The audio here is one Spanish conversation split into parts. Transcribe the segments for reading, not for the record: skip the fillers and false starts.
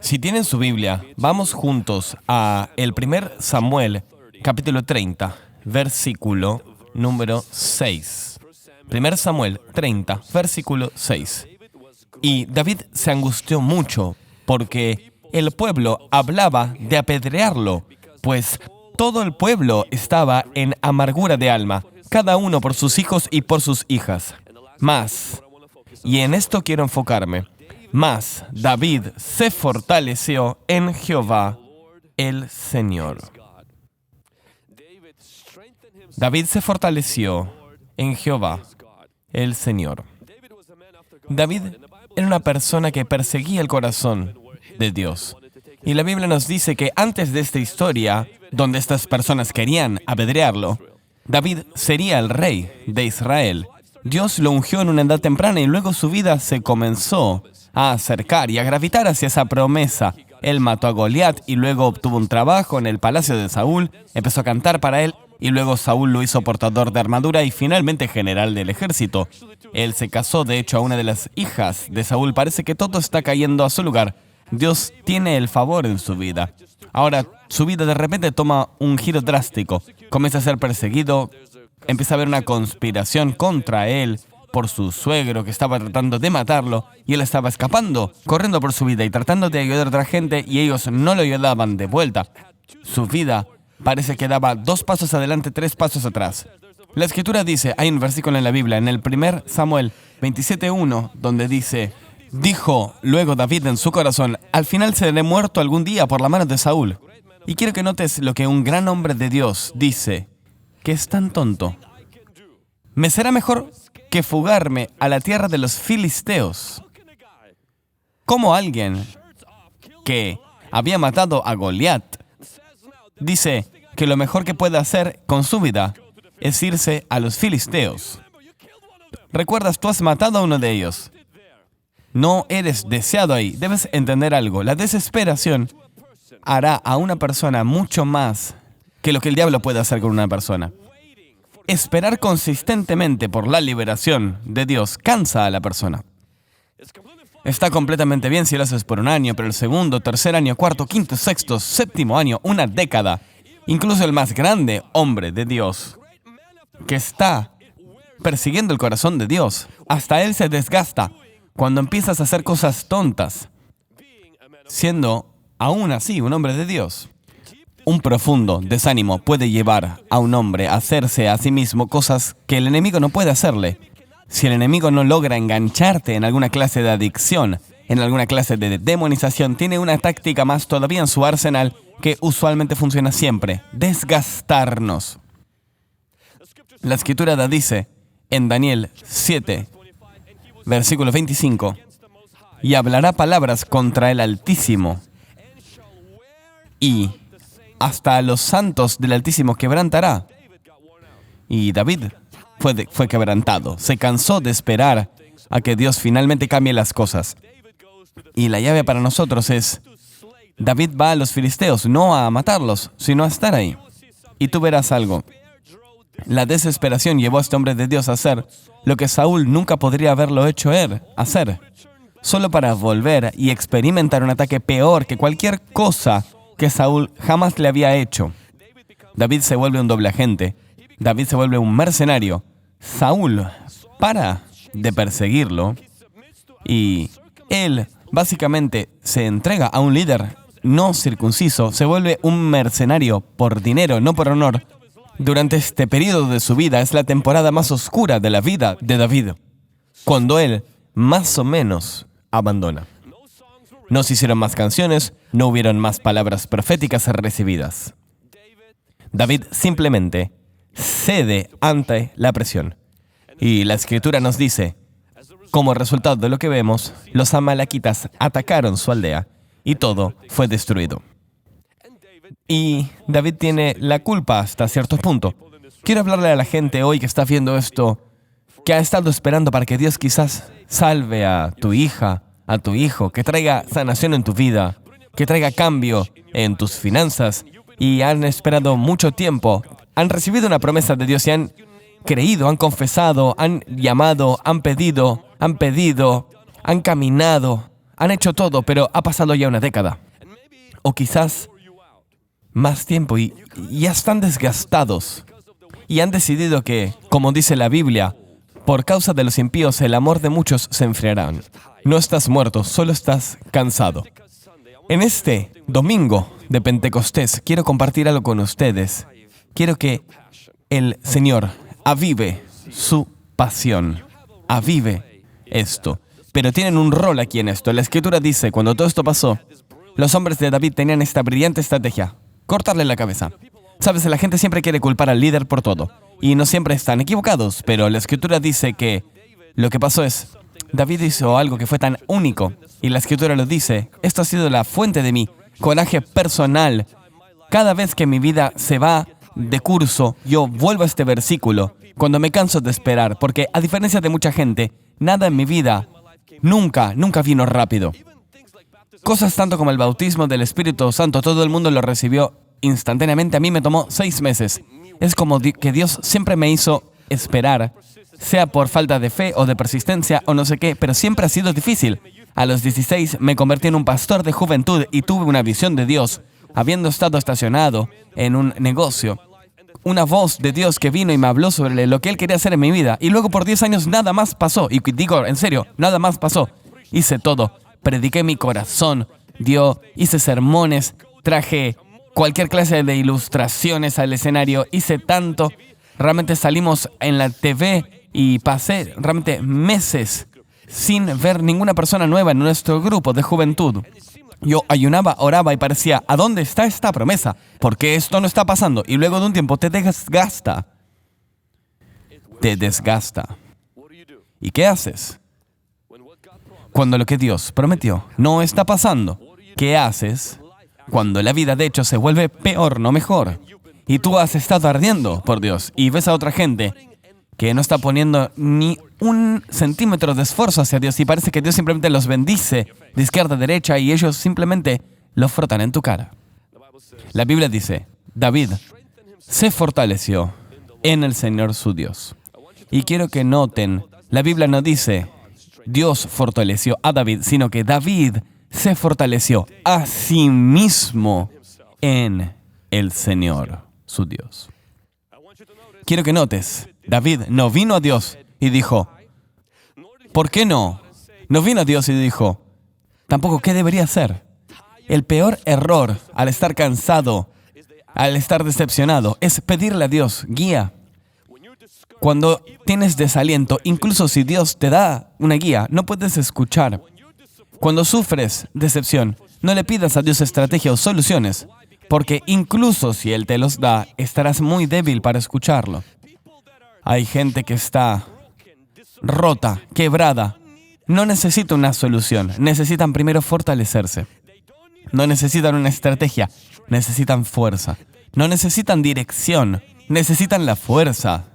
Si tienen su Biblia, vamos juntos a el 1 Samuel, capítulo 30, versículo número 6. 1 Samuel 30, versículo 6. Y David se angustió mucho porque el pueblo hablaba de apedrearlo, pues todo el pueblo estaba en amargura de alma, cada uno por sus hijos y por sus hijas. Y en esto quiero enfocarme, David se fortaleció en Jehová, el Señor. David se fortaleció en Jehová, el Señor. David era una persona que perseguía el corazón de Dios. Y la Biblia nos dice que antes de esta historia, donde estas personas querían apedrearlo, David sería el rey de Israel. Dios lo ungió en una edad temprana y luego su vida se comenzó a acercar y a gravitar hacia esa promesa. Él mató a Goliat y luego obtuvo un trabajo en el palacio de Saúl, empezó a cantar para él y luego Saúl lo hizo portador de armadura y finalmente general del ejército. Él se casó, de hecho, a una de las hijas de Saúl. Parece que todo está cayendo a su lugar. Dios tiene el favor en su vida. Ahora, su vida de repente toma un giro drástico. Comienza a ser perseguido, empieza a haber una conspiración contra él por su suegro que estaba tratando de matarlo y él estaba escapando, corriendo por su vida y tratando de ayudar a otra gente y ellos no lo ayudaban de vuelta. Su vida parece que daba 2 pasos adelante, 3 pasos atrás. La Escritura dice, hay un versículo en la Biblia, en el 1 Samuel 27:1, donde dice: dijo luego David en su corazón, al final seré muerto algún día por la mano de Saúl. Y quiero que notes lo que un gran hombre de Dios dice, que es tan tonto. Me será mejor que fugarme a la tierra de los filisteos. Como alguien que había matado a Goliat dice que lo mejor que puede hacer con su vida es irse a los filisteos. ¿Recuerdas? Tú has matado a uno de ellos. No eres deseado ahí. Debes entender algo. La desesperación hará a una persona mucho más que lo que el diablo puede hacer con una persona. Esperar consistentemente por la liberación de Dios cansa a la persona. Está completamente bien si lo haces por un año, pero el segundo, tercer año, cuarto, quinto, sexto, séptimo año, una década, incluso el más grande hombre de Dios, que está persiguiendo el corazón de Dios, hasta él se desgasta cuando empiezas a hacer cosas tontas, siendo aún así un hombre de Dios. Un profundo desánimo puede llevar a un hombre a hacerse a sí mismo cosas que el enemigo no puede hacerle. Si el enemigo no logra engancharte en alguna clase de adicción, en alguna clase de demonización, tiene una táctica más todavía en su arsenal que usualmente funciona siempre: desgastarnos. La Escritura dice en Daniel 7, versículo 25, y hablará palabras contra el Altísimo, y hasta a los santos del Altísimo quebrantará. Y David fue quebrantado. Se cansó de esperar a que Dios finalmente cambie las cosas. Y la llave para nosotros es: David va a los filisteos, no a matarlos, sino a estar ahí. Y tú verás algo. La desesperación llevó a este hombre de Dios a hacer lo que Saúl nunca podría haberlo hecho hacer, solo para volver y experimentar un ataque peor que cualquier cosa que Saúl jamás le había hecho. David se vuelve un doble agente. David se vuelve un mercenario. Saúl para de perseguirlo y él básicamente se entrega a un líder no circunciso, se vuelve un mercenario por dinero, no por honor. Durante este periodo de su vida es la temporada más oscura de la vida de David, cuando él más o menos abandona. No se hicieron más canciones, no hubieron más palabras proféticas recibidas. David simplemente cede ante la presión. Y la Escritura nos dice, como resultado de lo que vemos, los amalequitas atacaron su aldea y todo fue destruido. Y David tiene la culpa hasta cierto punto. Quiero hablarle a la gente hoy que está viendo esto, que ha estado esperando para que Dios quizás salve a tu hija, a tu hijo, que traiga sanación en tu vida, que traiga cambio en tus finanzas, y han esperado mucho tiempo, han recibido una promesa de Dios y han creído, han confesado, han llamado, han pedido, han caminado, han hecho todo, pero ha pasado ya una década. O quizás más tiempo y ya están desgastados. Y han decidido que, como dice la Biblia, por causa de los impíos el amor de muchos se enfriará. No estás muerto, solo estás cansado. En este domingo de Pentecostés quiero compartir algo con ustedes. Quiero que el Señor avive su pasión, avive esto. Pero tienen un rol aquí en esto. La Escritura dice, cuando todo esto pasó, los hombres de David tenían esta brillante estrategia: cortarle la cabeza. Sabes, la gente siempre quiere culpar al líder por todo. Y no siempre están equivocados, pero la Escritura dice que lo que pasó es, David hizo algo que fue tan único, y la Escritura lo dice, esto ha sido la fuente de mi coraje personal. Cada vez que mi vida se va de curso, yo vuelvo a este versículo, cuando me canso de esperar, porque a diferencia de mucha gente, nada en mi vida nunca vino rápido. Cosas tanto como el bautismo del Espíritu Santo, todo el mundo lo recibió instantáneamente. A mí me tomó 6 meses. Es como que Dios siempre me hizo esperar, sea por falta de fe o de persistencia o no sé qué, pero siempre ha sido difícil. A los 16 me convertí en un pastor de juventud y tuve una visión de Dios, habiendo estado estacionado en un negocio. Una voz de Dios que vino y me habló sobre lo que Él quería hacer en mi vida. Y luego por 10 años nada más pasó. Y digo, en serio, nada más pasó. Hice todo. Prediqué mi corazón. Hice sermones. Traje cualquier clase de ilustraciones al escenario. Hice tanto. Realmente salimos en la TV y pasé realmente meses sin ver ninguna persona nueva en nuestro grupo de juventud. Yo ayunaba, oraba y parecía, ¿a dónde está esta promesa? ¿Por qué esto no está pasando? Y luego de un tiempo te desgasta. Te desgasta. ¿Y qué haces? Cuando lo que Dios prometió no está pasando, ¿qué haces? Cuando la vida de hecho se vuelve peor, no mejor. Y tú has estado ardiendo por Dios y ves a otra gente que no está poniendo ni 1 centímetro de esfuerzo hacia Dios y parece que Dios simplemente los bendice de izquierda a derecha y ellos simplemente lo frotan en tu cara. La Biblia dice, David se fortaleció en el Señor su Dios. Y quiero que noten, la Biblia no dice, Dios fortaleció a David, sino que David se fortaleció a sí mismo en el Señor su Dios. Quiero que notes, David no vino a Dios y dijo, ¿por qué no? No vino a Dios y dijo, tampoco, ¿qué debería hacer? El peor error al estar cansado, al estar decepcionado, es pedirle a Dios guía. Cuando tienes desaliento, incluso si Dios te da una guía, no puedes escuchar. Cuando sufres decepción, no le pidas a Dios estrategia o soluciones, porque incluso si Él te los da, estarás muy débil para escucharlo. Hay gente que está rota, quebrada. No necesita una solución, necesitan primero fortalecerse. No necesitan una estrategia, necesitan fuerza. No necesitan dirección, necesitan la fuerza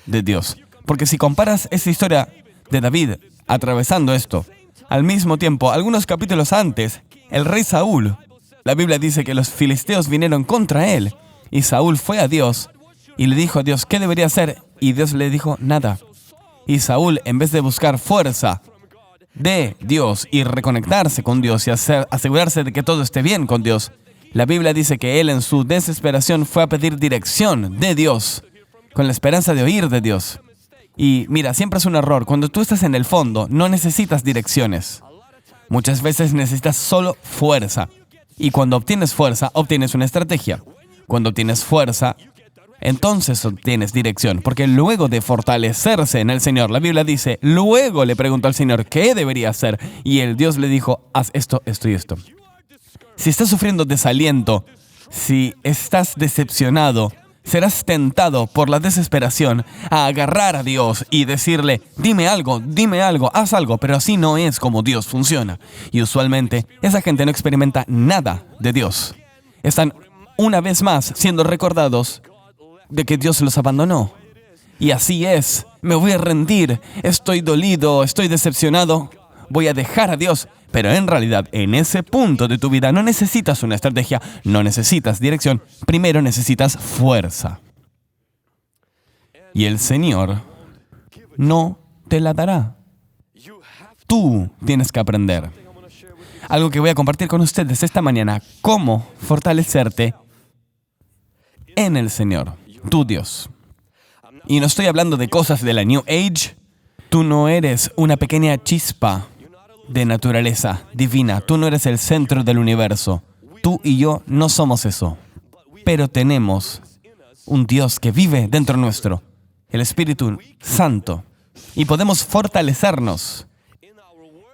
de Dios. Porque si comparas esta historia de David atravesando esto, al mismo tiempo, algunos capítulos antes, el rey Saúl, la Biblia dice que los filisteos vinieron contra él y Saúl fue a Dios y le dijo a Dios, ¿qué debería hacer? Y Dios le dijo, nada. Y Saúl, en vez de buscar fuerza de Dios y reconectarse con Dios y asegurarse de que todo esté bien con Dios, la Biblia dice que él en su desesperación fue a pedir dirección de Dios, con la esperanza de oír de Dios. Y mira, siempre es un error. Cuando tú estás en el fondo, no necesitas direcciones. Muchas veces necesitas solo fuerza. Y cuando obtienes fuerza, obtienes una estrategia. Cuando obtienes fuerza, entonces obtienes dirección. Porque luego de fortalecerse en el Señor, la Biblia dice, luego le preguntó al Señor, ¿qué debería hacer? Y el Dios le dijo, haz esto, esto y esto. Si estás sufriendo desaliento, si estás decepcionado, serás tentado por la desesperación a agarrar a Dios y decirle, dime algo, haz algo, pero así no es como Dios funciona. Y usualmente, esa gente no experimenta nada de Dios. Están una vez más siendo recordados de que Dios los abandonó. Y así es, me voy a rendir, estoy dolido, estoy decepcionado, voy a dejar a Dios. Pero en realidad, en ese punto de tu vida no necesitas una estrategia, no necesitas dirección, primero necesitas fuerza. Y el Señor no te la dará. Tú tienes que aprender. algo que voy a compartir con ustedes esta mañana, cómo fortalecerte en el Señor, tu Dios. Y no estoy hablando de cosas de la New Age. Tú no eres una pequeña chispa de naturaleza divina. Tú no eres el centro del universo. Tú y yo no somos eso. Pero tenemos un Dios que vive dentro nuestro, el Espíritu Santo. Y podemos fortalecernos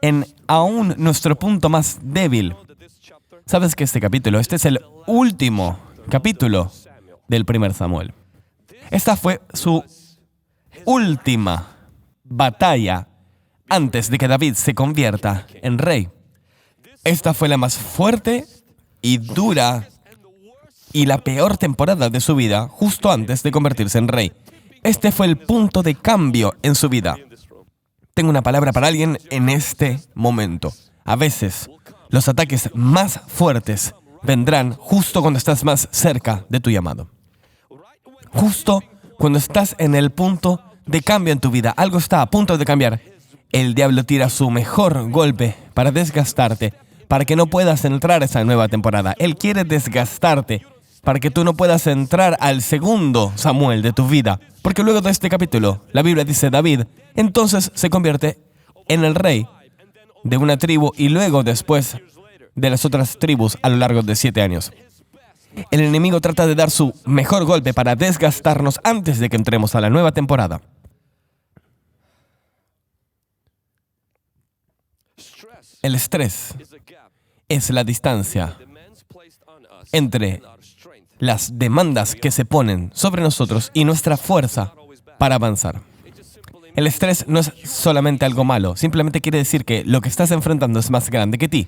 en aún nuestro punto más débil. ¿Sabes que este es el último capítulo del primer Samuel? Esta fue su última batalla antes de que David se convierta en rey. Esta fue la más fuerte y dura y la peor temporada de su vida justo antes de convertirse en rey. Este fue el punto de cambio en su vida. Tengo una palabra para alguien en este momento. A veces, los ataques más fuertes vendrán justo cuando estás más cerca de tu llamado. Justo cuando estás en el punto de cambio en tu vida. Algo está a punto de cambiar. El diablo tira su mejor golpe para desgastarte, para que no puedas entrar a esa nueva temporada. Él quiere desgastarte para que tú no puedas entrar al segundo Samuel de tu vida. Porque luego de este capítulo, la Biblia dice David, entonces se convierte en el rey de una tribu y luego después de las otras tribus a lo largo de 7 años. El enemigo trata de dar su mejor golpe para desgastarnos antes de que entremos a la nueva temporada. El estrés es la distancia entre las demandas que se ponen sobre nosotros y nuestra fuerza para avanzar. El estrés no es solamente algo malo, simplemente quiere decir que lo que estás enfrentando es más grande que ti.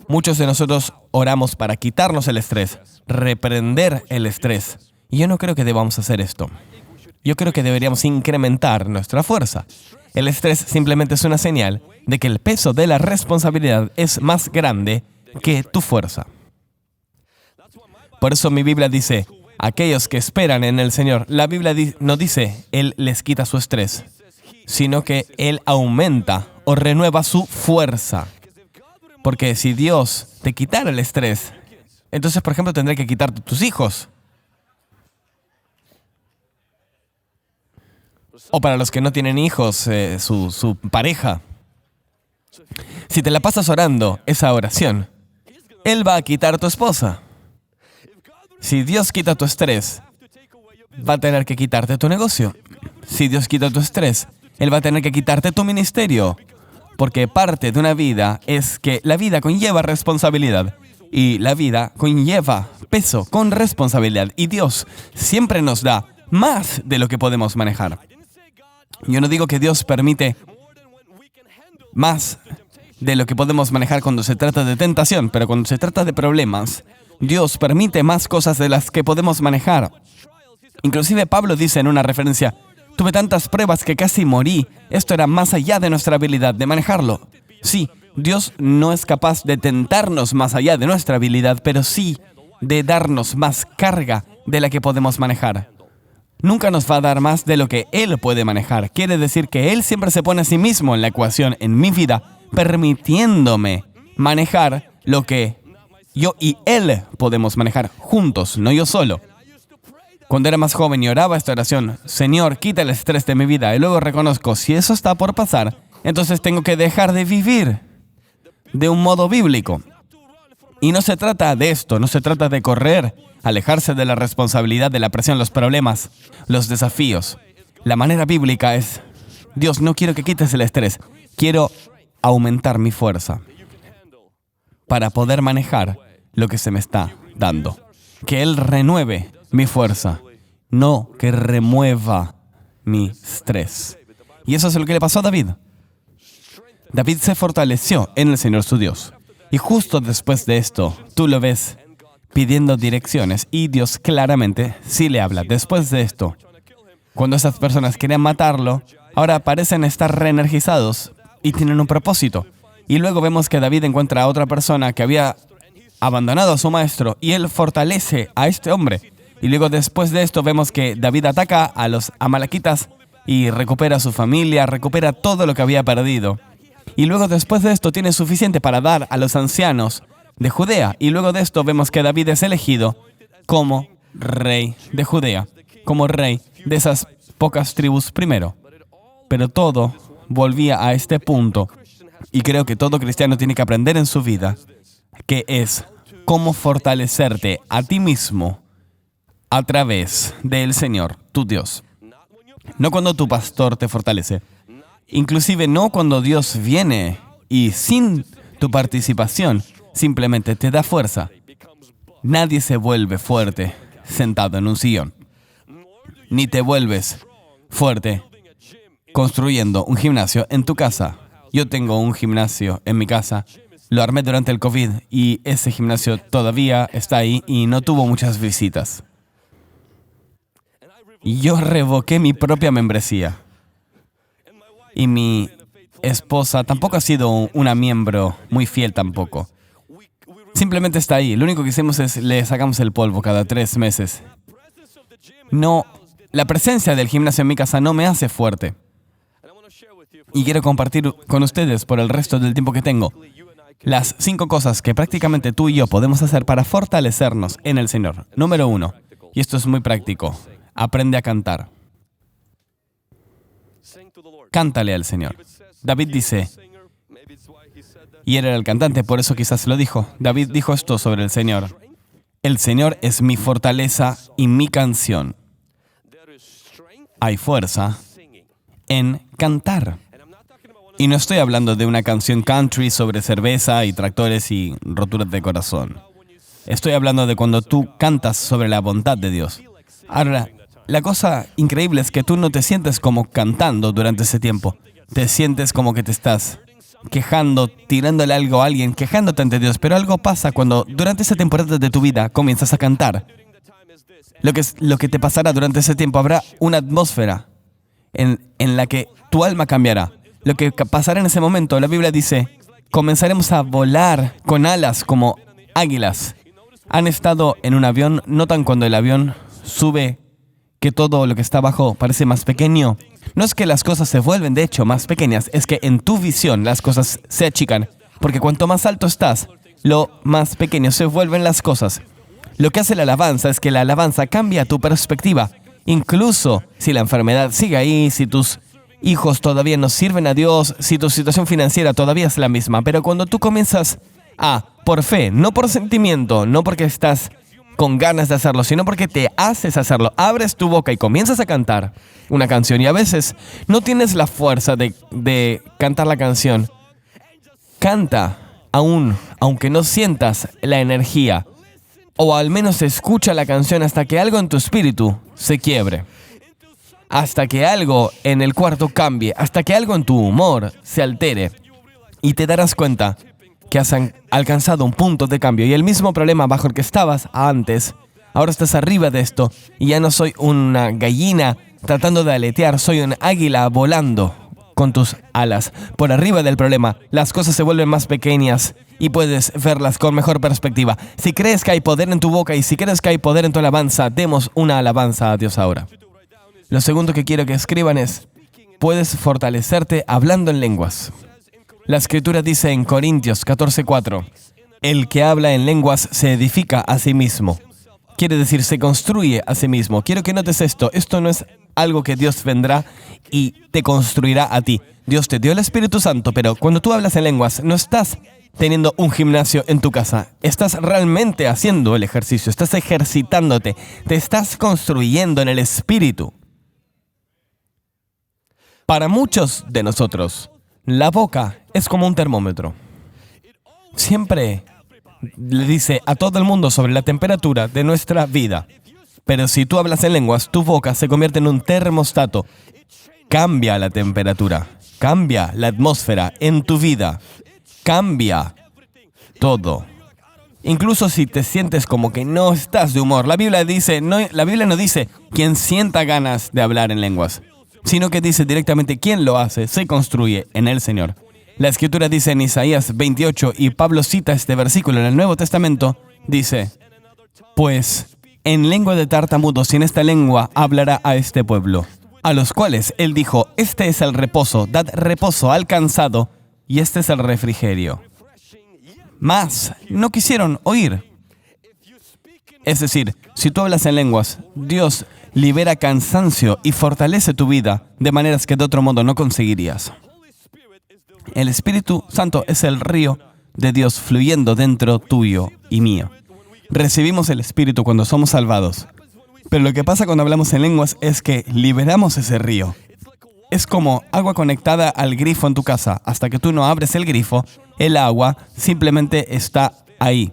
Muchos de nosotros oramos para quitarnos el estrés, reprender el estrés. Y yo no creo que debamos hacer esto. Yo creo que deberíamos incrementar nuestra fuerza. El estrés simplemente es una señal de que el peso de la responsabilidad es más grande que tu fuerza. Por eso mi Biblia dice, aquellos que esperan en el Señor, la Biblia no dice, Él les quita su estrés, sino que Él aumenta o renueva su fuerza. Porque si Dios te quitara el estrés, entonces, por ejemplo, tendría que quitarte tus hijos. O para los que no tienen hijos, su pareja. Si te la pasas orando esa oración, Él va a quitar a tu esposa. Si Dios quita tu estrés, va a tener que quitarte tu negocio. Si Dios quita tu estrés, Él va a tener que quitarte tu ministerio. Porque parte de una vida es que la vida conlleva responsabilidad. Y la vida conlleva peso con responsabilidad. Y Dios siempre nos da más de lo que podemos manejar. Yo no digo que Dios permite más de lo que podemos manejar cuando se trata de tentación, pero cuando se trata de problemas, Dios permite más cosas de las que podemos manejar. Inclusive Pablo dice en una referencia, tuve tantas pruebas que casi morí. Esto era más allá de nuestra habilidad de manejarlo. Sí, Dios no es capaz de tentarnos más allá de nuestra habilidad, pero sí de darnos más carga de la que podemos manejar. Nunca nos va a dar más de lo que Él puede manejar. Quiere decir que Él siempre se pone a sí mismo en la ecuación en mi vida, permitiéndome manejar lo que yo y Él podemos manejar juntos, no yo solo. Cuando era más joven y oraba esta oración, Señor, quita el estrés de mi vida, y luego reconozco, si eso está por pasar, entonces tengo que dejar de vivir de un modo bíblico. Y no se trata de esto, no se trata de correr, alejarse de la responsabilidad, de la presión, los problemas, los desafíos. La manera bíblica es, Dios, no quiero que quites el estrés, quiero aumentar mi fuerza para poder manejar lo que se me está dando. Que Él renueve mi fuerza, no que remueva mi estrés. Y eso es lo que le pasó a David. David se fortaleció en el Señor su Dios. Y justo después de esto, tú lo ves pidiendo direcciones y Dios claramente sí le habla. Después de esto, cuando esas personas querían matarlo, ahora parecen estar reenergizados y tienen un propósito. Y luego vemos que David encuentra a otra persona que había abandonado a su maestro y él fortalece a este hombre. Y luego después de esto vemos que David ataca a los amalequitas y recupera a su familia, recupera todo lo que había perdido. Y luego después de esto tiene suficiente para dar a los ancianos de Judea. Y luego de esto vemos que David es elegido como rey de Judea, como rey de esas pocas tribus primero. Pero todo volvía a este punto, y creo que todo cristiano tiene que aprender en su vida, que es cómo fortalecerte a ti mismo a través del Señor, tu Dios. No cuando tu pastor te fortalece, inclusive no cuando Dios viene y sin tu participación simplemente te da fuerza. Nadie se vuelve fuerte sentado en un sillón, ni te vuelves fuerte construyendo un gimnasio en tu casa. Yo tengo un gimnasio en mi casa, lo armé durante el COVID y ese gimnasio todavía está ahí y no tuvo muchas visitas. Y yo revoqué mi propia membresía. Y mi esposa tampoco ha sido una miembro muy fiel tampoco. Simplemente está ahí. Lo único que hicimos es le sacamos el polvo cada 3 meses. No, la presencia del gimnasio en mi casa no me hace fuerte. Y quiero compartir con ustedes por el resto del tiempo que tengo las 5 cosas que prácticamente tú y yo podemos hacer para fortalecernos en el Señor. Número 1, y esto es muy práctico, aprende a cantar. Cántale al Señor. David dice, y él era el cantante, por eso quizás lo dijo. David dijo esto sobre el Señor. El Señor es mi fortaleza y mi canción. Hay fuerza en cantar. Y no estoy hablando de una canción country sobre cerveza y tractores y roturas de corazón. Estoy hablando de cuando tú cantas sobre la bondad de Dios. Ahora, la cosa increíble es que tú no te sientes como cantando durante ese tiempo. Te sientes como que te estás quejando, tirándole algo a alguien, quejándote ante Dios. Pero algo pasa cuando durante esa temporada de tu vida comienzas a cantar. Lo que te pasará durante ese tiempo, habrá una atmósfera en la que tu alma cambiará. Lo que pasará en ese momento, la Biblia dice, comenzaremos a volar con alas como águilas. Han estado en un avión, notan cuando el avión sube que todo lo que está abajo parece más pequeño. No es que las cosas se vuelven, de hecho, más pequeñas, es que en tu visión las cosas se achican, porque cuanto más alto estás, lo más pequeño se vuelven las cosas. Lo que hace la alabanza es que la alabanza cambia tu perspectiva. Incluso si la enfermedad sigue ahí, si tus hijos todavía no sirven a Dios, si tu situación financiera todavía es la misma, pero cuando tú comienzas por fe, no por sentimiento, no porque estás con ganas de hacerlo, sino porque te haces hacerlo, abres tu boca y comienzas a cantar una canción, y a veces no tienes la fuerza de cantar la canción. Canta aunque no sientas la energía, o al menos escucha la canción hasta que algo en tu espíritu se quiebre. Hasta que algo en el cuarto cambie, hasta que algo en tu humor se altere, y te darás cuenta que has alcanzado un punto de cambio. Y el mismo problema bajo el que estabas antes, ahora estás arriba de esto, y ya no soy una gallina tratando de aletear, soy un águila volando con tus alas. Por arriba del problema, las cosas se vuelven más pequeñas y puedes verlas con mejor perspectiva. Si crees que hay poder en tu boca y si crees que hay poder en tu alabanza, demos una alabanza a Dios ahora. Lo segundo que quiero que escriban es, puedes fortalecerte hablando en lenguas. La Escritura dice en Corintios 14:4, el que habla en lenguas se edifica a sí mismo. Quiere decir, se construye a sí mismo. Quiero que notes esto. Esto no es algo que Dios vendrá y te construirá a ti. Dios te dio el Espíritu Santo, pero cuando tú hablas en lenguas, no estás teniendo un gimnasio en tu casa. Estás realmente haciendo el ejercicio, estás ejercitándote, te estás construyendo en el Espíritu. Para muchos de nosotros, la boca es como un termómetro. Siempre le dice a todo el mundo sobre la temperatura de nuestra vida. Pero si tú hablas en lenguas, tu boca se convierte en un termostato. Cambia la temperatura, cambia la atmósfera en tu vida, cambia todo. Incluso si te sientes como que no estás de humor. La Biblia no dice quien sienta ganas de hablar en lenguas, sino que dice directamente quien lo hace, se construye en el Señor. La Escritura dice en Isaías 28, y Pablo cita este versículo en el Nuevo Testamento, dice, pues en lengua de tartamudos y en esta lengua hablará a este pueblo, a los cuales él dijo, este es el reposo, dad reposo al cansado y este es el refrigerio. Mas no quisieron oír. Es decir, si tú hablas en lenguas, Dios libera cansancio y fortalece tu vida de maneras que de otro modo no conseguirías. El Espíritu Santo es el río de Dios fluyendo dentro tuyo y mío. Recibimos el Espíritu cuando somos salvados. Pero lo que pasa cuando hablamos en lenguas es que liberamos ese río. Es como agua conectada al grifo en tu casa. Hasta que tú no abres el grifo, el agua simplemente está ahí.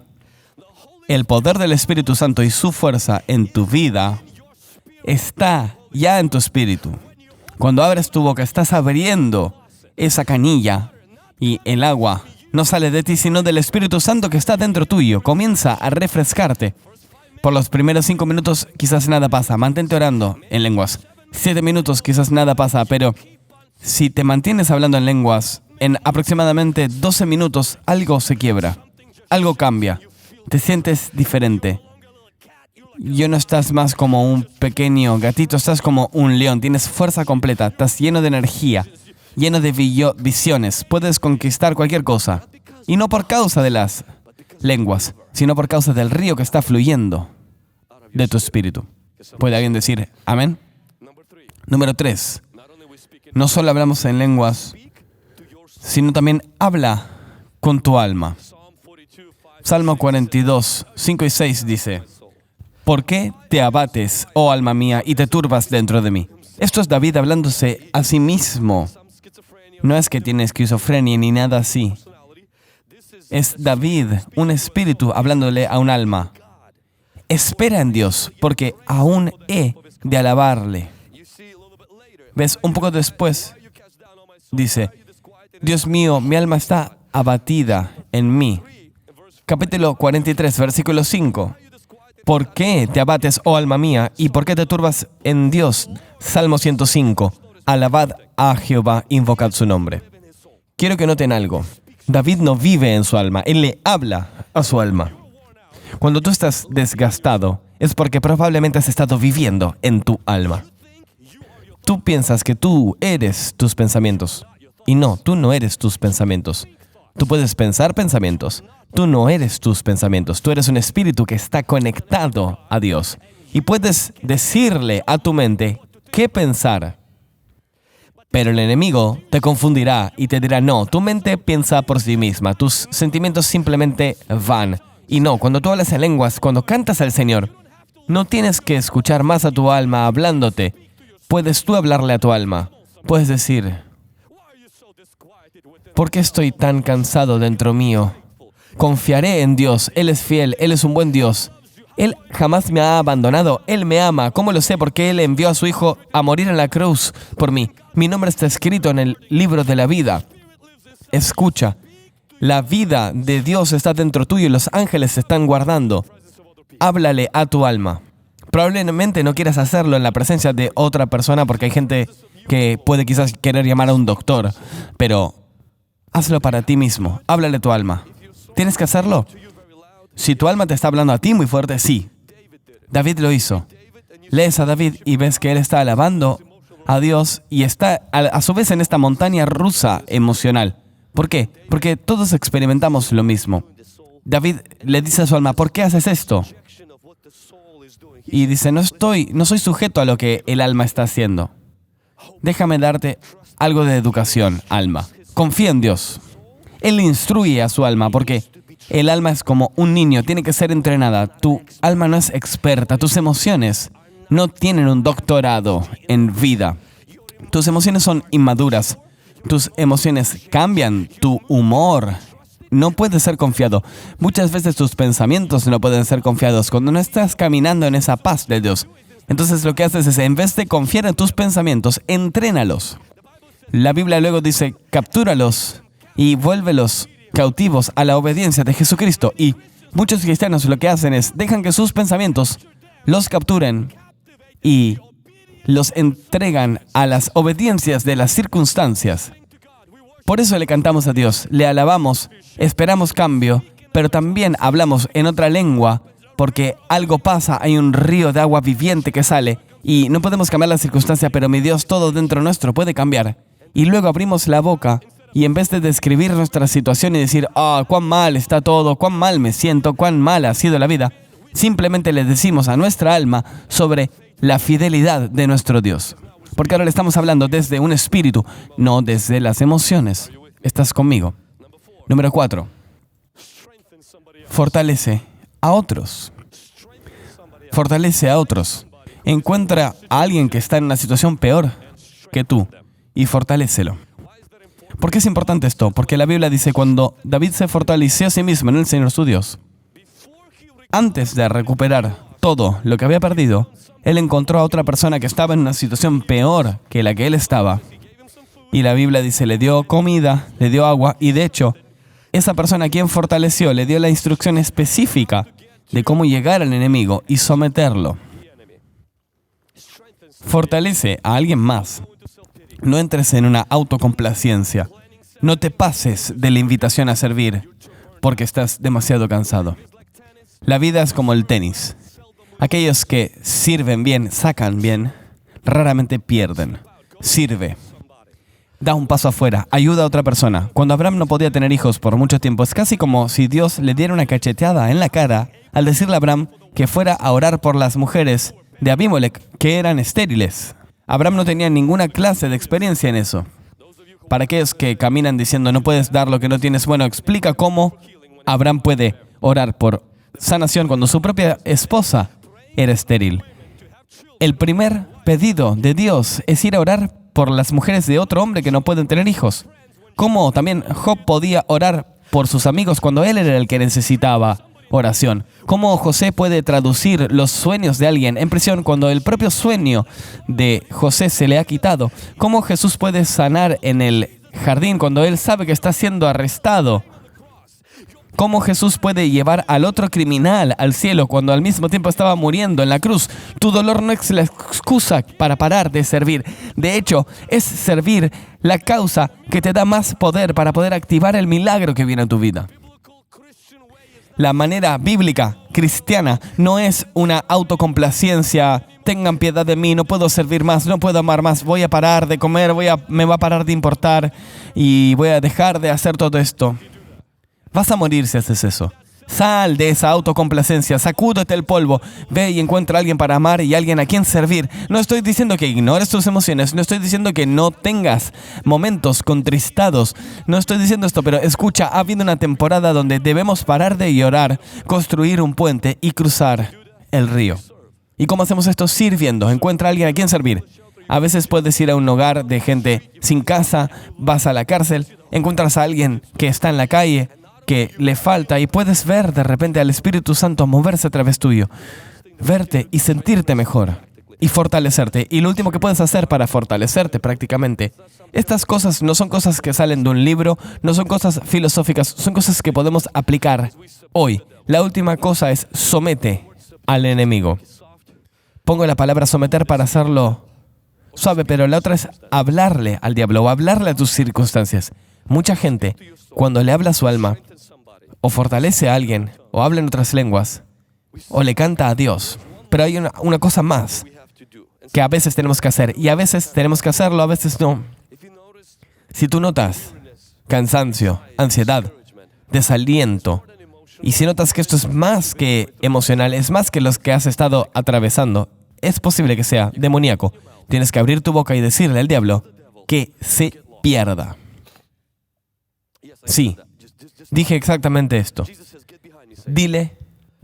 El poder del Espíritu Santo y su fuerza en tu vida está ya en tu espíritu. Cuando abres tu boca, estás abriendo esa canilla y el agua no sale de ti, sino del Espíritu Santo que está dentro tuyo. Comienza a refrescarte. Por los primeros 5 minutos quizás nada pasa. Mantente orando en lenguas. 7 minutos quizás nada pasa, pero si te mantienes hablando en lenguas, en aproximadamente 12 minutos algo se quiebra. Algo cambia. Te sientes diferente. Ya no estás más como un pequeño gatito, estás como un león. Tienes fuerza completa, estás lleno de energía, lleno de visiones. Puedes conquistar cualquier cosa. Y no por causa de las lenguas, sino por causa del río que está fluyendo de tu espíritu. ¿Puede alguien decir amén? Número 3. No solo hablamos en lenguas, sino también habla con tu alma. Salmo 42, 5 y 6 dice: ¿Por qué te abates, oh alma mía, y te turbas dentro de mí? Esto es David hablándose a sí mismo. No es que tiene esquizofrenia ni nada así. Es David, un espíritu, hablándole a un alma. Espera en Dios, porque aún he de alabarle. ¿Ves? Un poco después, dice: Dios mío, mi alma está abatida en mí. Capítulo 43, versículo 5. ¿Por qué te abates, oh alma mía, y por qué te turbas en Dios? Salmo 105. Alabad a Jehová, invocad su nombre. Quiero que noten algo. David no vive en su alma, él le habla a su alma. Cuando tú estás desgastado, es porque probablemente has estado viviendo en tu alma. Tú piensas que tú eres tus pensamientos. Y no, tú no eres tus pensamientos. Tú puedes pensar pensamientos. Tú no eres tus pensamientos. Tú eres un espíritu que está conectado a Dios. Y puedes decirle a tu mente qué pensar. Pero el enemigo te confundirá y te dirá: no, tu mente piensa por sí misma. Tus sentimientos simplemente van. Y no, cuando tú hablas en lenguas, cuando cantas al Señor, no tienes que escuchar más a tu alma hablándote. Puedes tú hablarle a tu alma. Puedes decir: ¿por qué estoy tan cansado dentro mío? Confiaré en Dios. Él es fiel. Él es un buen Dios. Él jamás me ha abandonado. Él me ama. ¿Cómo lo sé? Porque Él envió a su Hijo a morir en la cruz por mí. Mi nombre está escrito en el libro de la vida. Escucha. La vida de Dios está dentro tuyo y los ángeles se están guardando. Háblale a tu alma. Probablemente no quieras hacerlo en la presencia de otra persona porque hay gente que puede quizás querer llamar a un doctor, pero hazlo para ti mismo. Háblale a tu alma. ¿Tienes que hacerlo? Si tu alma te está hablando a ti muy fuerte, sí. David lo hizo. Lees a David y ves que él está alabando a Dios y está a su vez en esta montaña rusa emocional. ¿Por qué? Porque todos experimentamos lo mismo. David le dice a su alma: ¿por qué haces esto? Y dice: no soy sujeto a lo que el alma está haciendo. Déjame darte algo de educación, alma. Confía en Dios. Él instruye a su alma porque el alma es como un niño, tiene que ser entrenada. Tu alma no es experta, tus emociones no tienen un doctorado en vida. Tus emociones son inmaduras, tus emociones cambian, tu humor no puede ser confiado. Muchas veces tus pensamientos no pueden ser confiados cuando no estás caminando en esa paz de Dios. Entonces lo que haces es, en vez de confiar en tus pensamientos, entrénalos. La Biblia luego dice: captúralos y vuélvelos cautivos a la obediencia de Jesucristo. Y muchos cristianos lo que hacen es, dejan que sus pensamientos los capturen y los entregan a las obediencias de las circunstancias. Por eso le cantamos a Dios, le alabamos, esperamos cambio, pero también hablamos en otra lengua porque algo pasa, hay un río de agua viviente que sale y no podemos cambiar la circunstancia, pero mi Dios, todo dentro nuestro puede cambiar. Y luego abrimos la boca Y en vez de describir nuestra situación y decir, cuán mal está todo, cuán mal me siento, cuán mala ha sido la vida, simplemente le decimos a nuestra alma sobre la fidelidad de nuestro Dios. Porque ahora le estamos hablando desde un espíritu, no desde las emociones. ¿Estás conmigo? Número 4. Fortalece a otros. Fortalece a otros. Encuentra a alguien que está en una situación peor que tú y fortalécelo. ¿Por qué es importante esto? Porque la Biblia dice, cuando David se fortaleció a sí mismo en el Señor su Dios, antes de recuperar todo lo que había perdido, él encontró a otra persona que estaba en una situación peor que la que él estaba. Y la Biblia dice, le dio comida, le dio agua, y de hecho, esa persona a quien fortaleció le dio la instrucción específica de cómo llegar al enemigo y someterlo. Fortalece a alguien más. No entres en una autocomplacencia. No te pases de la invitación a servir porque estás demasiado cansado. La vida es como el tenis. Aquellos que sirven bien, sacan bien, raramente pierden. Sirve. Da un paso afuera, ayuda a otra persona. Cuando Abraham no podía tener hijos por mucho tiempo, es casi como si Dios le diera una cacheteada en la cara al decirle a Abraham que fuera a orar por las mujeres de Abimelech, que eran estériles. Abraham no tenía ninguna clase de experiencia en eso. Para aquellos que caminan diciendo no puedes dar lo que no tienes, bueno, explica cómo Abraham puede orar por sanación cuando su propia esposa era estéril. El primer pedido de Dios es ir a orar por las mujeres de otro hombre que no pueden tener hijos. Como también Job podía orar por sus amigos cuando él era el que necesitaba oración. Cómo José puede traducir los sueños de alguien en prisión cuando el propio sueño de José se le ha quitado. Cómo Jesús puede sanar en el jardín cuando él sabe que está siendo arrestado. Cómo Jesús puede llevar al otro criminal al cielo cuando al mismo tiempo estaba muriendo en la cruz. Tu dolor no es la excusa para parar de servir. De hecho, es servir la causa que te da más poder para poder activar el milagro que viene a tu vida. La manera bíblica cristiana no es una autocomplacencia. Tengan piedad de mí, no puedo servir más, no puedo amar más, voy a parar de comer, me va a parar de importar y voy a dejar de hacer todo esto. Vas a morir si haces eso. Sal de esa autocomplacencia, sacúdete el polvo, ve y encuentra a alguien para amar y alguien a quien servir. No estoy diciendo que ignores tus emociones, no estoy diciendo que no tengas momentos contristados, no estoy diciendo esto, pero escucha, ha habido una temporada donde debemos parar de llorar, construir un puente y cruzar el río. ¿Y cómo hacemos esto? Sirviendo. Encuentra a alguien a quien servir. A veces puedes ir a un hogar de gente sin casa, vas a la cárcel, encuentras a alguien que está en la calle, que le falta y puedes ver de repente al Espíritu Santo moverse a través tuyo, verte y sentirte mejor y fortalecerte. Y lo último que puedes hacer para fortalecerte prácticamente, estas cosas no son cosas que salen de un libro, no son cosas filosóficas, son cosas que podemos aplicar hoy. La última cosa es somete al enemigo. Pongo la palabra someter para hacerlo suave, pero la otra es hablarle al diablo o hablarle a tus circunstancias. Mucha gente, cuando le habla a su alma, o fortalece a alguien, o habla en otras lenguas, o le canta a Dios. Pero hay una cosa más que a veces tenemos que hacer, y a veces tenemos que hacerlo, a veces no. Si tú notas cansancio, ansiedad, desaliento, y si notas que esto es más que emocional, es más que los que has estado atravesando, es posible que sea demoníaco. Tienes que abrir tu boca y decirle al diablo que se pierda. Sí, dije exactamente esto. Dile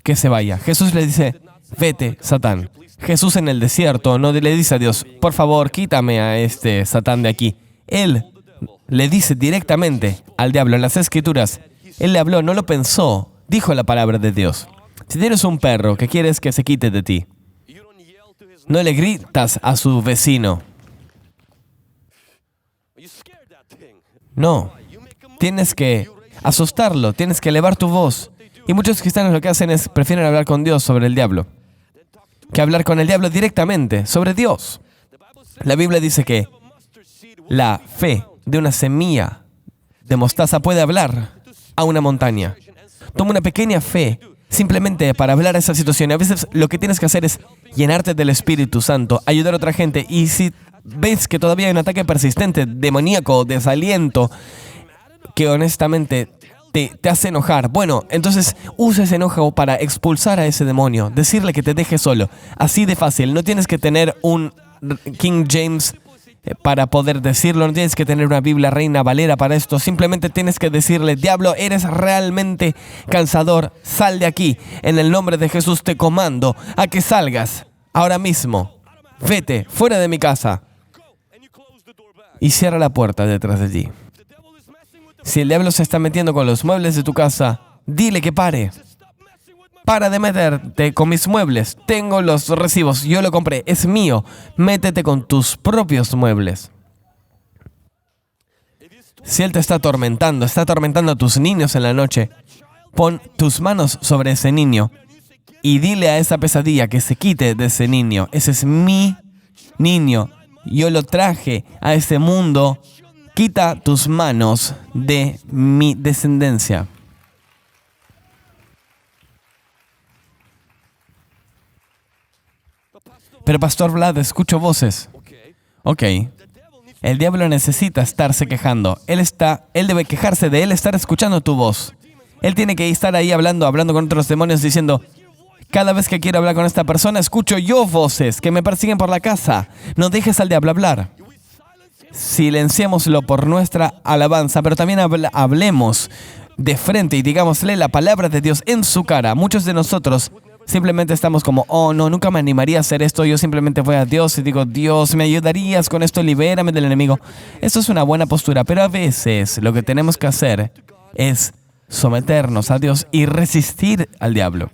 que se vaya. Jesús le dice, vete, Satán. Jesús en el desierto no le dice a Dios, por favor, quítame a este Satán de aquí. Él le dice directamente al diablo en las Escrituras. Él le habló, no lo pensó, dijo la palabra de Dios. Si tienes un perro que quieres que se quite de ti, no le gritas a su vecino. No. Tienes que asustarlo, tienes que elevar tu voz. Y muchos cristianos lo que hacen es, prefieren hablar con Dios sobre el diablo, que hablar con el diablo directamente sobre Dios. La Biblia dice que la fe de una semilla de mostaza puede hablar a una montaña. Toma una pequeña fe simplemente para hablar a esa situación. Y a veces lo que tienes que hacer es llenarte del Espíritu Santo, ayudar a otra gente. Y si ves que todavía hay un ataque persistente, demoníaco, desaliento, que honestamente te hace enojar. Bueno, entonces usa ese enojo para expulsar a ese demonio, decirle que te deje solo. Así de fácil. No tienes que tener un King James para poder decirlo, no tienes que tener una Biblia Reina Valera para esto. Simplemente tienes que decirle: diablo, eres realmente cansador, sal de aquí. En el nombre de Jesús te comando a que salgas ahora mismo. Vete fuera de mi casa. Y cierra la puerta detrás de ti. Si el diablo se está metiendo con los muebles de tu casa, dile que pare. Para de meterte con mis muebles. Tengo los recibos, yo lo compré, es mío. Métete con tus propios muebles. Si él te está atormentando a tus niños en la noche, pon tus manos sobre ese niño y dile a esa pesadilla que se quite de ese niño. Ese es mi niño. Yo lo traje a este mundo. Quita tus manos de mi descendencia. Pero Pastor Vlad, escucho voces. Ok. El diablo necesita estarse quejando. Él debe quejarse de él estar escuchando tu voz. Él tiene que estar ahí hablando con otros demonios diciendo: cada vez que quiero hablar con esta persona, escucho yo voces que me persiguen por la casa. No dejes al diablo hablar. Silenciémoslo por nuestra alabanza, pero también hablemos de frente y digámosle la palabra de Dios en su cara. Muchos de nosotros simplemente estamos como: oh no, nunca me animaría a hacer esto. Yo simplemente voy a Dios y digo: Dios, ¿me ayudarías con esto? Libérame del enemigo. Eso es una buena postura, pero a veces lo que tenemos que hacer es someternos a Dios y resistir al diablo.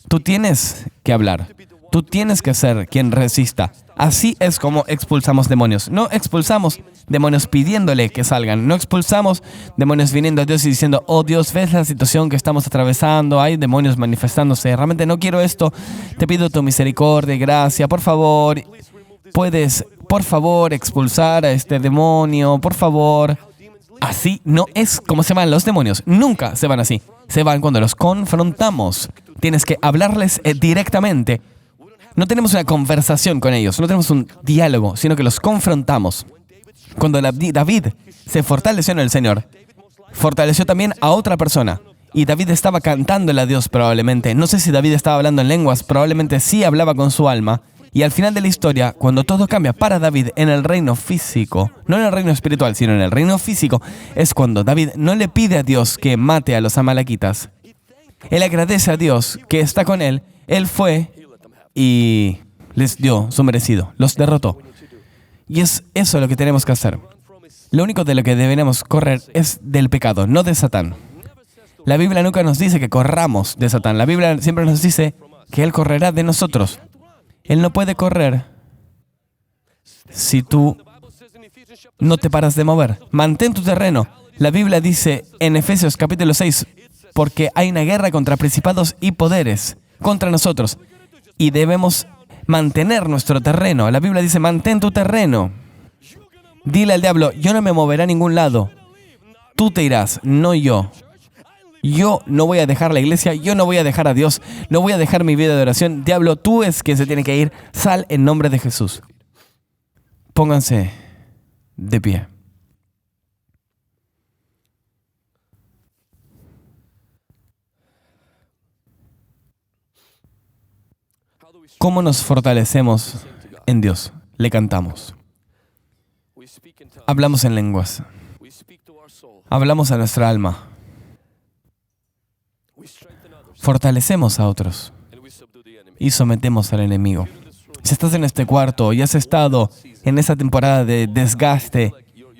Tú tienes que hablar. Tú tienes que ser quien resista. Así es como expulsamos demonios. No expulsamos demonios pidiéndole que salgan. No expulsamos demonios viniendo a Dios y diciendo: oh Dios, ves la situación que estamos atravesando. Hay demonios manifestándose. Realmente no quiero esto. Te pido tu misericordia y gracia. Por favor, puedes, por favor, expulsar a este demonio. Por favor. Así no es como se van los demonios. Nunca se van así. Se van cuando los confrontamos. Tienes que hablarles directamente. No tenemos una conversación con ellos, no tenemos un diálogo, sino que los confrontamos. Cuando David se fortaleció en el Señor, fortaleció también a otra persona. Y David estaba cantándole a Dios probablemente. No sé si David estaba hablando en lenguas, probablemente sí hablaba con su alma. Y al final de la historia, cuando todo cambia para David en el reino físico, no en el reino espiritual, sino en el reino físico, es cuando David no le pide a Dios que mate a los amalequitas. Él agradece a Dios que está con él. Él fue y les dio su merecido, los derrotó. Y es eso lo que tenemos que hacer. Lo único de lo que deberemos correr es del pecado, no de Satán. La Biblia nunca nos dice que corramos de Satán. La Biblia siempre nos dice que Él correrá de nosotros. Él no puede correr si tú no te paras de mover. Mantén tu terreno. La Biblia dice en Efesios capítulo 6, porque hay una guerra contra principados y poderes, contra nosotros. Y debemos mantener nuestro terreno. La Biblia dice: mantén tu terreno. Dile al diablo: yo no me moveré a ningún lado. Tú te irás, no yo. Yo no voy a dejar la iglesia, yo no voy a dejar a Dios, no voy a dejar mi vida de oración. Diablo, tú es quien se tiene que ir. Sal en nombre de Jesús. Pónganse de pie. ¿Cómo nos fortalecemos en Dios? Le cantamos. Hablamos en lenguas. Hablamos a nuestra alma. Fortalecemos a otros. Y sometemos al enemigo. Si estás en este cuarto y has estado en esa temporada de desgaste,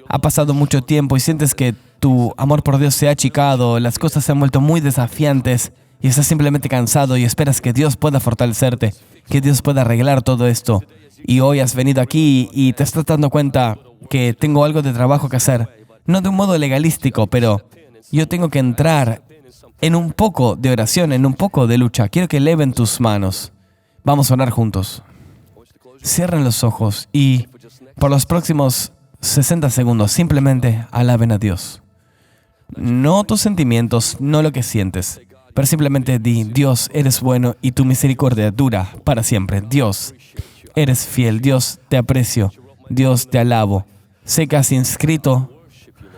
ha pasado mucho tiempo y sientes que tu amor por Dios se ha achicado, las cosas se han vuelto muy desafiantes y estás simplemente cansado y esperas que Dios pueda fortalecerte, que Dios pueda arreglar todo esto. Y hoy has venido aquí y te estás dando cuenta que tengo algo de trabajo que hacer. No de un modo legalístico, pero yo tengo que entrar en un poco de oración, en un poco de lucha. Quiero que eleven tus manos. Vamos a orar juntos. Cierren los ojos y por los próximos 60 segundos simplemente alaben a Dios. No tus sentimientos, no lo que sientes, pero simplemente di: Dios, eres bueno y tu misericordia dura para siempre. Dios, eres fiel. Dios, te aprecio. Dios, te alabo. Sé que has inscrito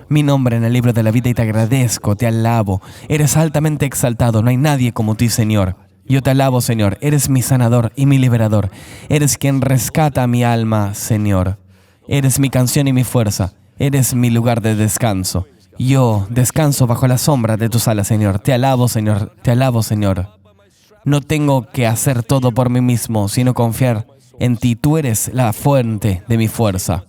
mi nombre en el libro de la vida y te agradezco, te alabo. Eres altamente exaltado, no hay nadie como ti, Señor. Yo te alabo, Señor. Eres mi sanador y mi liberador. Eres quien rescata mi alma, Señor. Eres mi canción y mi fuerza. Eres mi lugar de descanso. Yo descanso bajo la sombra de tus alas, Señor. Te alabo, Señor. Te alabo, Señor. No tengo que hacer todo por mí mismo, sino confiar en ti. Tú eres la fuente de mi fuerza.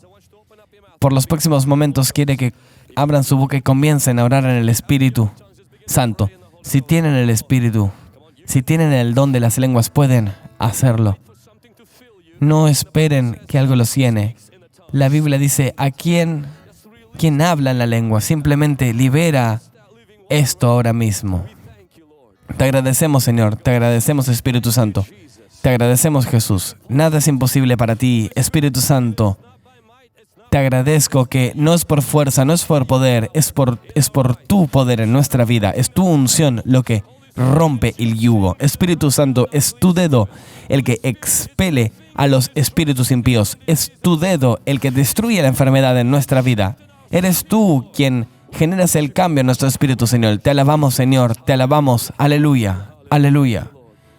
Por los próximos momentos quiere que abran su boca y comiencen a orar en el Espíritu Santo. Si tienen el Espíritu, si tienen el don de las lenguas, pueden hacerlo. No esperen que algo los llene. La Biblia dice, ¿a quién habla en la lengua? Simplemente libera esto ahora mismo. Te agradecemos, Señor. Te agradecemos, Espíritu Santo. Te agradecemos, Jesús. Nada es imposible para ti, Espíritu Santo. Te agradezco que no es por fuerza, no es por poder, es por tu poder en nuestra vida. Es tu unción lo que rompe el yugo. Espíritu Santo, es tu dedo el que expele a los espíritus impíos. Es tu dedo el que destruye la enfermedad en nuestra vida. Eres tú quien generas el cambio en nuestro espíritu, Señor. Te alabamos, Señor. Te alabamos. Aleluya. Aleluya.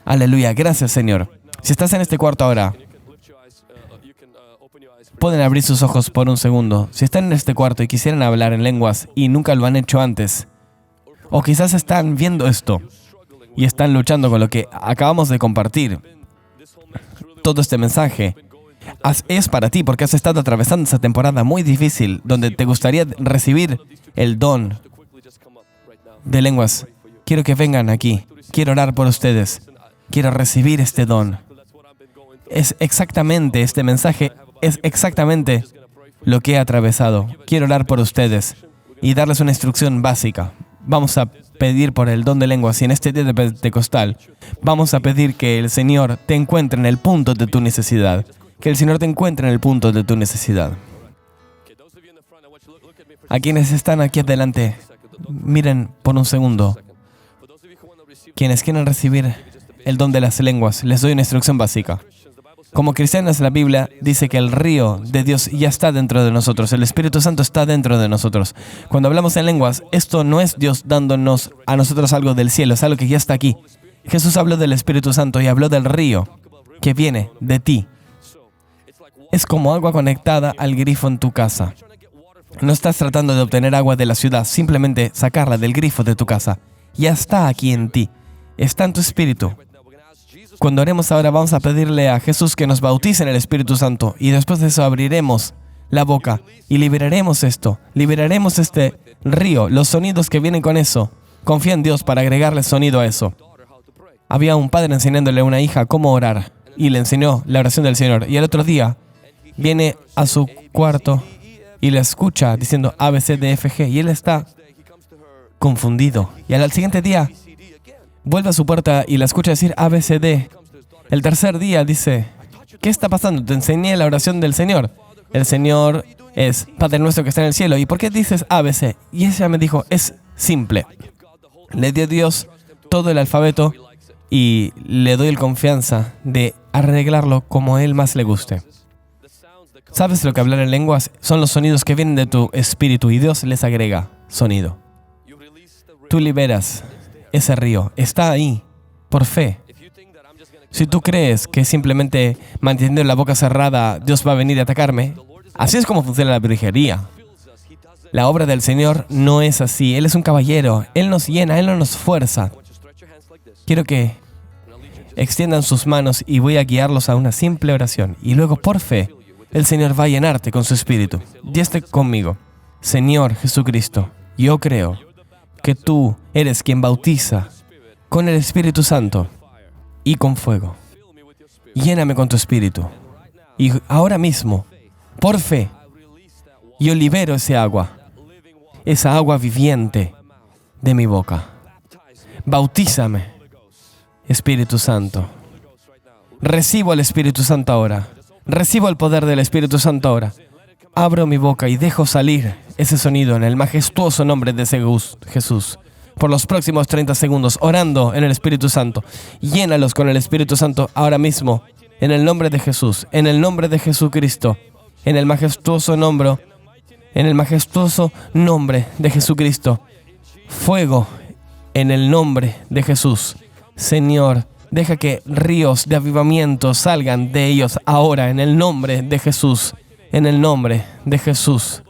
Aleluya. Gracias, Señor. Si estás en este cuarto ahora, pueden abrir sus ojos por un segundo. Si están en este cuarto y quisieran hablar en lenguas y nunca lo han hecho antes, o quizás están viendo esto y están luchando con lo que acabamos de compartir, todo este mensaje es para ti porque has estado atravesando esa temporada muy difícil donde te gustaría recibir el don de lenguas. Quiero que vengan aquí. Quiero orar por ustedes. Quiero recibir este don. Es exactamente este mensaje. Es exactamente lo que he atravesado. Quiero orar por ustedes y darles una instrucción básica. Vamos a pedir por el don de lenguas y en este día de Pentecostal vamos a pedir que el Señor te encuentre en el punto de tu necesidad. Que el Señor te encuentre en el punto de tu necesidad. A quienes están aquí adelante, miren por un segundo. Quienes quieran recibir el don de las lenguas, les doy una instrucción básica. Como cristianos, la Biblia dice que el río de Dios ya está dentro de nosotros. El Espíritu Santo está dentro de nosotros. Cuando hablamos en lenguas, esto no es Dios dándonos a nosotros algo del cielo, es algo que ya está aquí. Jesús habló del Espíritu Santo y habló del río que viene de ti. Es como agua conectada al grifo en tu casa. No estás tratando de obtener agua de la ciudad, simplemente sacarla del grifo de tu casa. Ya está aquí en ti. Está en tu espíritu. Cuando oremos ahora, vamos a pedirle a Jesús que nos bautice en el Espíritu Santo y después de eso abriremos la boca y liberaremos esto. Liberaremos este río, los sonidos que vienen con eso. Confía en Dios para agregarle sonido a eso. Había un padre enseñándole a una hija cómo orar y le enseñó la oración del Señor. Y el otro día viene a su cuarto y la escucha diciendo A, B, C, D, F, G y él está confundido. Y al siguiente día vuelve a su puerta y la escucha decir A, B, C, D. El tercer día dice, ¿qué está pasando? Te enseñé la oración del Señor. El Señor es Padre nuestro que está en el cielo. ¿Y por qué dices A, B, C? Y ella me dijo, es simple. Le dio Dios todo el alfabeto y le doy la confianza de arreglarlo como a Él más le guste. ¿Sabes lo que hablar en lenguas? Son los sonidos que vienen de tu espíritu y Dios les agrega sonido. Tú liberas ese río. Está ahí, por fe. Si tú crees que simplemente manteniendo la boca cerrada Dios va a venir a atacarme, así es como funciona la brujería. La obra del Señor no es así. Él es un caballero. Él nos llena, Él no nos fuerza. Quiero que extiendan sus manos y voy a guiarlos a una simple oración. Y luego, por fe, el Señor va a llenarte con su espíritu. Y esté conmigo. Señor Jesucristo, yo creo que tú eres quien bautiza con el Espíritu Santo y con fuego. Lléname con tu espíritu. Y ahora mismo, por fe, yo libero ese agua, esa agua viviente de mi boca. Bautízame, Espíritu Santo. Recibo el Espíritu Santo ahora. Recibo el poder del Espíritu Santo ahora. Abro mi boca y dejo salir ese sonido en el majestuoso nombre de Jesús. Por los próximos 30 segundos, orando en el Espíritu Santo. Llénalos con el Espíritu Santo ahora mismo, en el nombre de Jesús, en el nombre de Jesucristo, en el majestuoso nombre en el majestuoso nombre de Jesucristo. Fuego en el nombre de Jesús. Señor, deja que ríos de avivamiento salgan de ellos ahora en el nombre de Jesús. En el nombre de Jesús.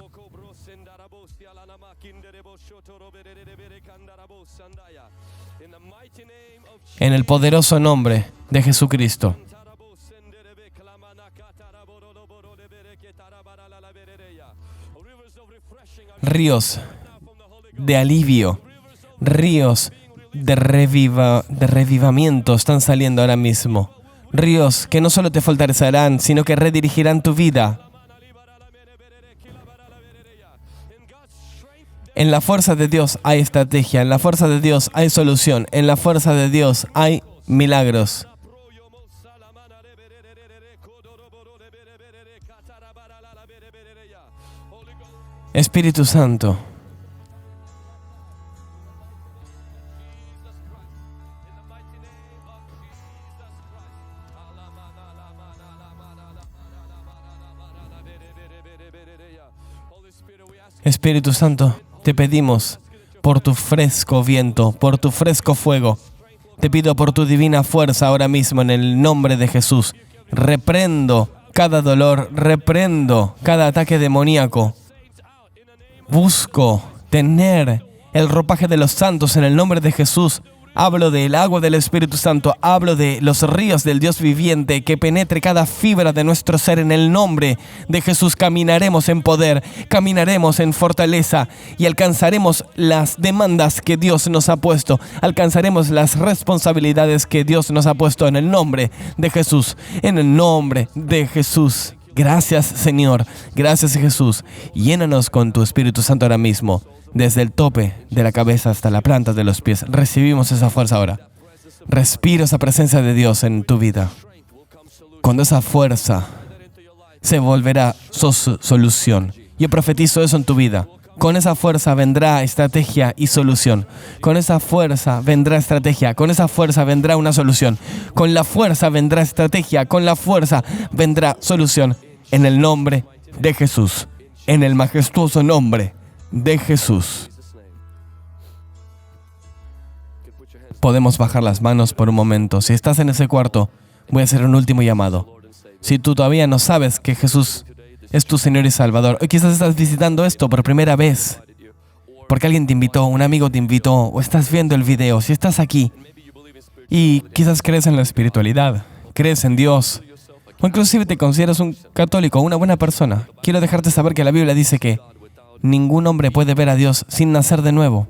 En el poderoso nombre de Jesucristo. Ríos de alivio, ríos de revivamiento están saliendo ahora mismo. Ríos que no solo te fortalecerán, sino que redirigirán tu vida. En la fuerza de Dios hay estrategia, en la fuerza de Dios hay solución, en la fuerza de Dios hay milagros. Espíritu Santo, Espíritu Santo, te pedimos por tu fresco viento, por tu fresco fuego. Te pido por tu divina fuerza ahora mismo en el nombre de Jesús. Reprendo cada dolor, reprendo cada ataque demoníaco. Busco tener el ropaje de los santos en el nombre de Jesús. Hablo del agua del Espíritu Santo, hablo de los ríos del Dios viviente que penetre cada fibra de nuestro ser en el nombre de Jesús. Caminaremos en poder, caminaremos en fortaleza y alcanzaremos las demandas que Dios nos ha puesto. Alcanzaremos las responsabilidades que Dios nos ha puesto en el nombre de Jesús, en el nombre de Jesús. Gracias, Señor. Gracias, Jesús. Llénanos con tu Espíritu Santo ahora mismo. Desde el tope de la cabeza hasta la planta de los pies. Recibimos esa fuerza ahora. Respira esa presencia de Dios en tu vida. Cuando esa fuerza se volverá solución. Yo profetizo eso en tu vida. Con esa fuerza vendrá estrategia y solución. Con esa fuerza vendrá estrategia. Con esa fuerza vendrá una solución. Con la fuerza vendrá estrategia. Con la fuerza vendrá solución. En el nombre de Jesús. En el majestuoso nombre de Jesús. Podemos bajar las manos por un momento. Si estás en ese cuarto, voy a hacer un último llamado. Si tú todavía no sabes que Jesús es tu Señor y Salvador, o quizás estás visitando esto por primera vez, porque alguien te invitó, un amigo te invitó, o estás viendo el video, si estás aquí y quizás crees en la espiritualidad, crees en Dios, o inclusive te consideras un católico, una buena persona, quiero dejarte saber que la Biblia dice que ningún hombre puede ver a Dios sin nacer de nuevo.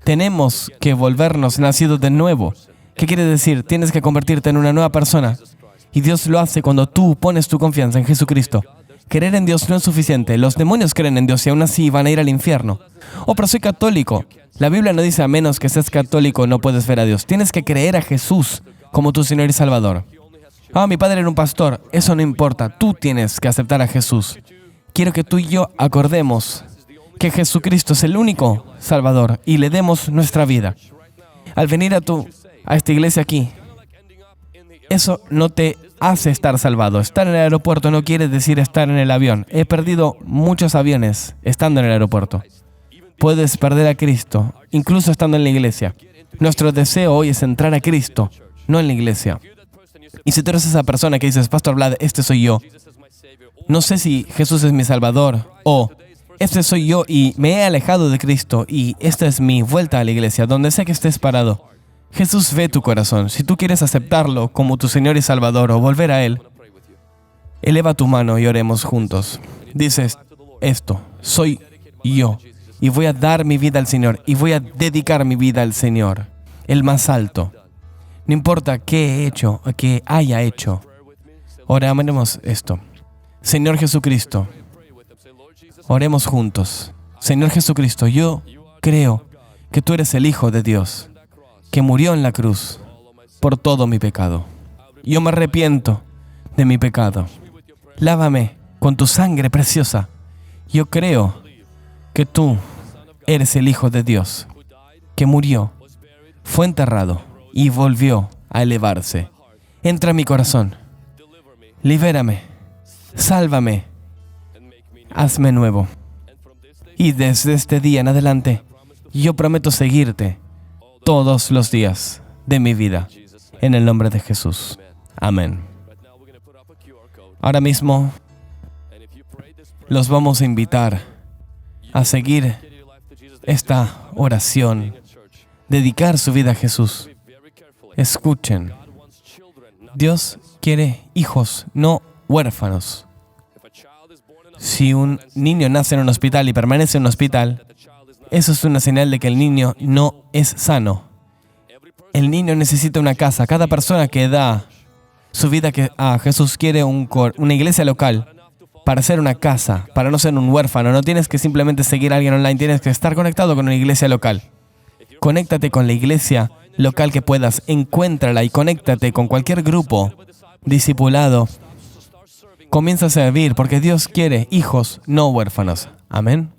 Tenemos que volvernos nacidos de nuevo. ¿Qué quiere decir? Tienes que convertirte en una nueva persona. Y Dios lo hace cuando tú pones tu confianza en Jesucristo. Creer en Dios no es suficiente. Los demonios creen en Dios y aún así van a ir al infierno. Oh, pero soy católico. La Biblia no dice a menos que seas católico no puedes ver a Dios. Tienes que creer a Jesús como tu Señor y Salvador. Mi padre era un pastor. Eso no importa. Tú tienes que aceptar a Jesús. Quiero que tú y yo acordemos que Jesucristo es el único Salvador y le demos nuestra vida. Al venir a esta iglesia aquí, eso no te hace estar salvado. Estar en el aeropuerto no quiere decir estar en el avión. He perdido muchos aviones estando en el aeropuerto. Puedes perder a Cristo, incluso estando en la iglesia. Nuestro deseo hoy es entrar a Cristo, no en la iglesia. Y si tú eres esa persona que dices, Pastor Vlad, este soy yo. No sé si Jesús es mi Salvador o este soy yo y me he alejado de Cristo y esta es mi vuelta a la iglesia, donde sea que estés parado. Jesús ve tu corazón. Si tú quieres aceptarlo como tu Señor y Salvador o volver a Él, eleva tu mano y oremos juntos. Dices esto, soy yo y voy a dar mi vida al Señor y voy a dedicar mi vida al Señor, el más alto. No importa qué he hecho o qué haya hecho. Oremos esto. Señor Jesucristo, oremos juntos. Señor Jesucristo, yo creo que tú eres el Hijo de Dios, que murió en la cruz por todo mi pecado. Yo me arrepiento de mi pecado. Lávame con tu sangre preciosa. Yo creo que tú eres el Hijo de Dios, que murió, fue enterrado y volvió a elevarse. Entra en mi corazón. Libérame. Sálvame. Hazme nuevo. Y desde este día en adelante, yo prometo seguirte todos los días de mi vida. En el nombre de Jesús. Amén. Ahora mismo, los vamos a invitar a seguir esta oración, dedicar su vida a Jesús. Escuchen, Dios quiere hijos, no huérfanos. Si un niño nace en un hospital y permanece en un hospital, eso es una señal de que el niño no es sano. El niño necesita una casa. Cada persona que da su vida a Jesús quiere una iglesia local para ser una casa, para no ser un huérfano. No tienes que simplemente seguir a alguien online, tienes que estar conectado con una iglesia local. Conéctate con la iglesia local que puedas, encuéntrala y conéctate con cualquier grupo discipulado. Comienza a servir porque Dios quiere hijos, no huérfanos. Amén.